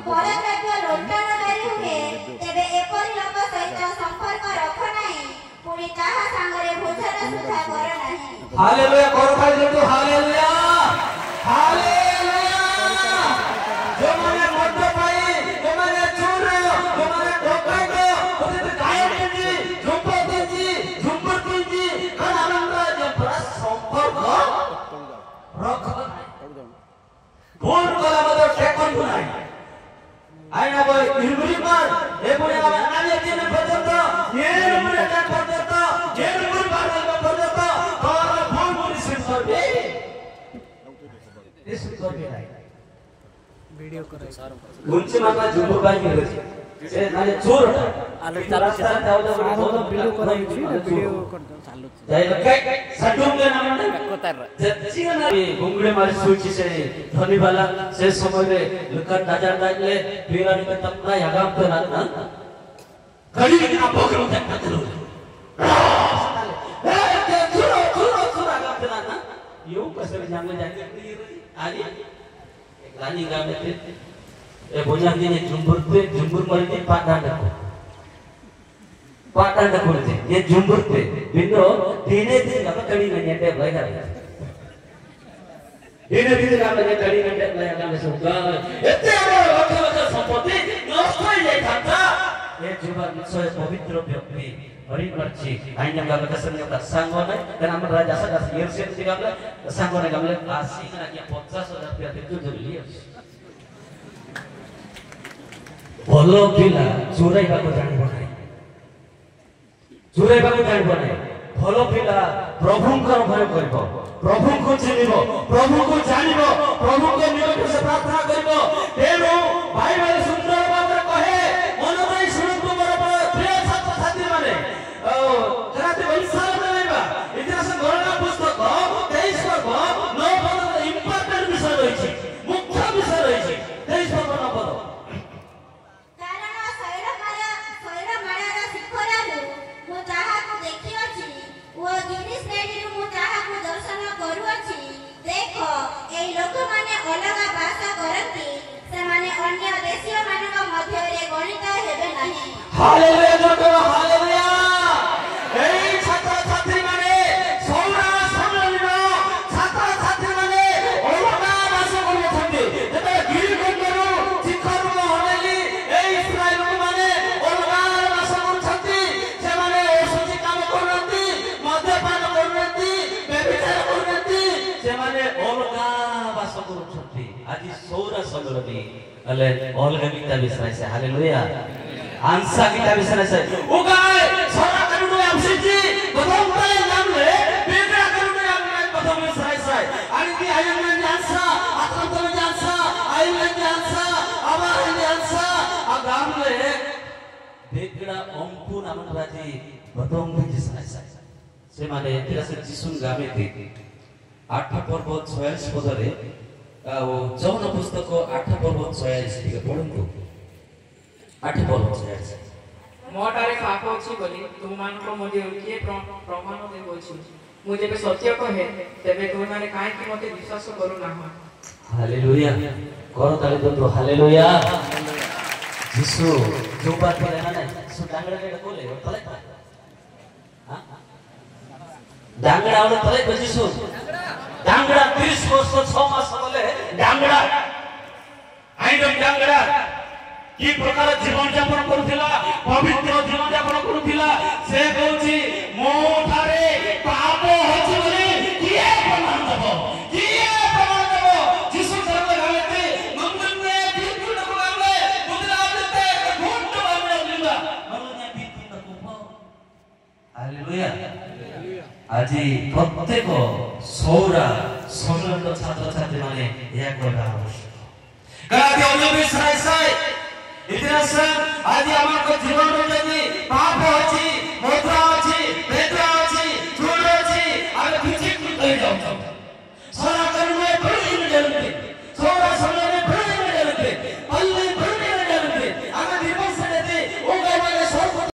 परद्रव्य लुण्ठनकारी हुए तेबे एपरि लोक सहित संपर्क रख नाही पुणी ताहा सांगरे भोजन सुधा कर नाही। हालेलुया करो खाली जो हालेलुया हालेलुया। जो माने मध्य पाई जो माने चोर जो माने डकैत ओते गायब जी झुंपत जी झुंपत जी कानंदा जे बड़ा संपर्क रख भूल कला मत टेकन नाही आइना बोय हिरमुरी मार ए पुणे आले दिन पर्यंत ये मुरे का पर्यंत ये मुरे बारल पर्यंत और भूल मुरी सिंसर बे इस करबे नाही वीडियो करे गुंची मामा जुबुर बाई गेले से माने चोर आलो चालू वीडियो करायची वीडियो करतो चालू जाय काय सटुंगे नामने कोतार जच्चिगा ना गुंगडे मारी सुची से धनी वाला से समय रे लुका दाजा दाजले पीरानी पे तपना यागाम तो ना कड़ी ना बोकरो तक पतलो ए ते चुरो चुरो चुरा गाम तो ना यो कसर जांगे जांगे आली गानी गामे ते ए बोझा ने जुंबुर मरते पाटा डको ये जुंबुर पे बिनो दिने दिन लग कड़ी गन्ने बैठा दिने दिन गामे कड़ी गन्ने बैठा में सुगा एते हमर लक्ष संपत्ति नष्ट हो जाय था ए जीवन निश्चय पवित्र व्यक्ति हरि मर्ची आइना गामे कसन्य का सांगोने कारण हमर राजा सा ईयर से दिगामले सांगोने गामले 80 ना कि 50,000 रुपया देतो जरूरी है भलो पिला चोराइबा को जानिबो नाही चोराइबा को जानिबो नाही भलो पिला प्रभुंकर भय करबो प्रभु को चिनिबो प्रभु को जानिबो प्रभु को निकट से प्रार्थना करबो तेरो भाई भाई सुंदर बात कहे मनोदय सुनतो मोर प्रिय छात्र छात्री माने जराते वंशाल देबा इतिहास गणना पुस्तक 23 पद 9 पद इंपोर्टेंट विषय रहिछि मुख्य विषय रहिछि 23 पद 9 पद हालेलुया जोटो हालेलुया एई छात्र छात्री माने सौरा सम्मिलन छात्र छात्री माने ओलगा भाषा बोलछन्ते जेते गिरिगंगरु शिखरु होनेली एई इस्राएल माने ओलगा भाषा बोलछन्ते से माने ओसुची काम करनती मद्यपान करनती व्यभिचार करनती से माने ओलगा भाषा बोलछन्ते आज सौरा सम्मिलन अले ओलगा गीता विषय से हालेलुया आंसा गीता विषय से उगाय सोना करुणे आमसिची प्रथम काय नामले वेगळा करुणे आमले प्रथम विषय से आणि ती आयन जानसा आत्मतम जानसा आयन जानसा आवाज जानसा आगामले वेगळा अंकु नामन राजी प्रथम विषय से माने तिरासे जिसुन गामे थे 8 पर्व 46 पदरे जौन पुस्तक 8 पर्व 46 टिके पढंतु 8 पर्व 46 मोटारे पाप अछि बोली तुम मान को मजे किए प्रमाण दे बोछि मुझे पे सत्य कहे तबे तुम माने काहे कि मते विश्वास करू ना हो हालेलुया करो ताले तो हालेलुया यीशु जो बात बोले ना यीशु डांगड़ा के बोले तले हां डांगड़ा वाला तले यीशु डांगड़ा 30 वर्ष 6 मास बोले डांगड़ा आइडम डांगड़ा की प्रकार जीवन यापन करूथिला पवित्र जीवन यापन करूथिला से कहूची मो थारे पाप होछि बोली किए प्रमाण देबो यीशु धर्म गालेते मंदिर में बिल्कुल गाले मुद्रा देते घुंट बामे लिंगा मनोने बिल्कुल को हालेलुया আজি প্রত্যেক সৌরা সম্মিলিত ছাত্র ছাত্রী মানে এক করা আবশ্যক গালাতে অন্য বিষয় ইতিহাস আজি আমার জীবন যদি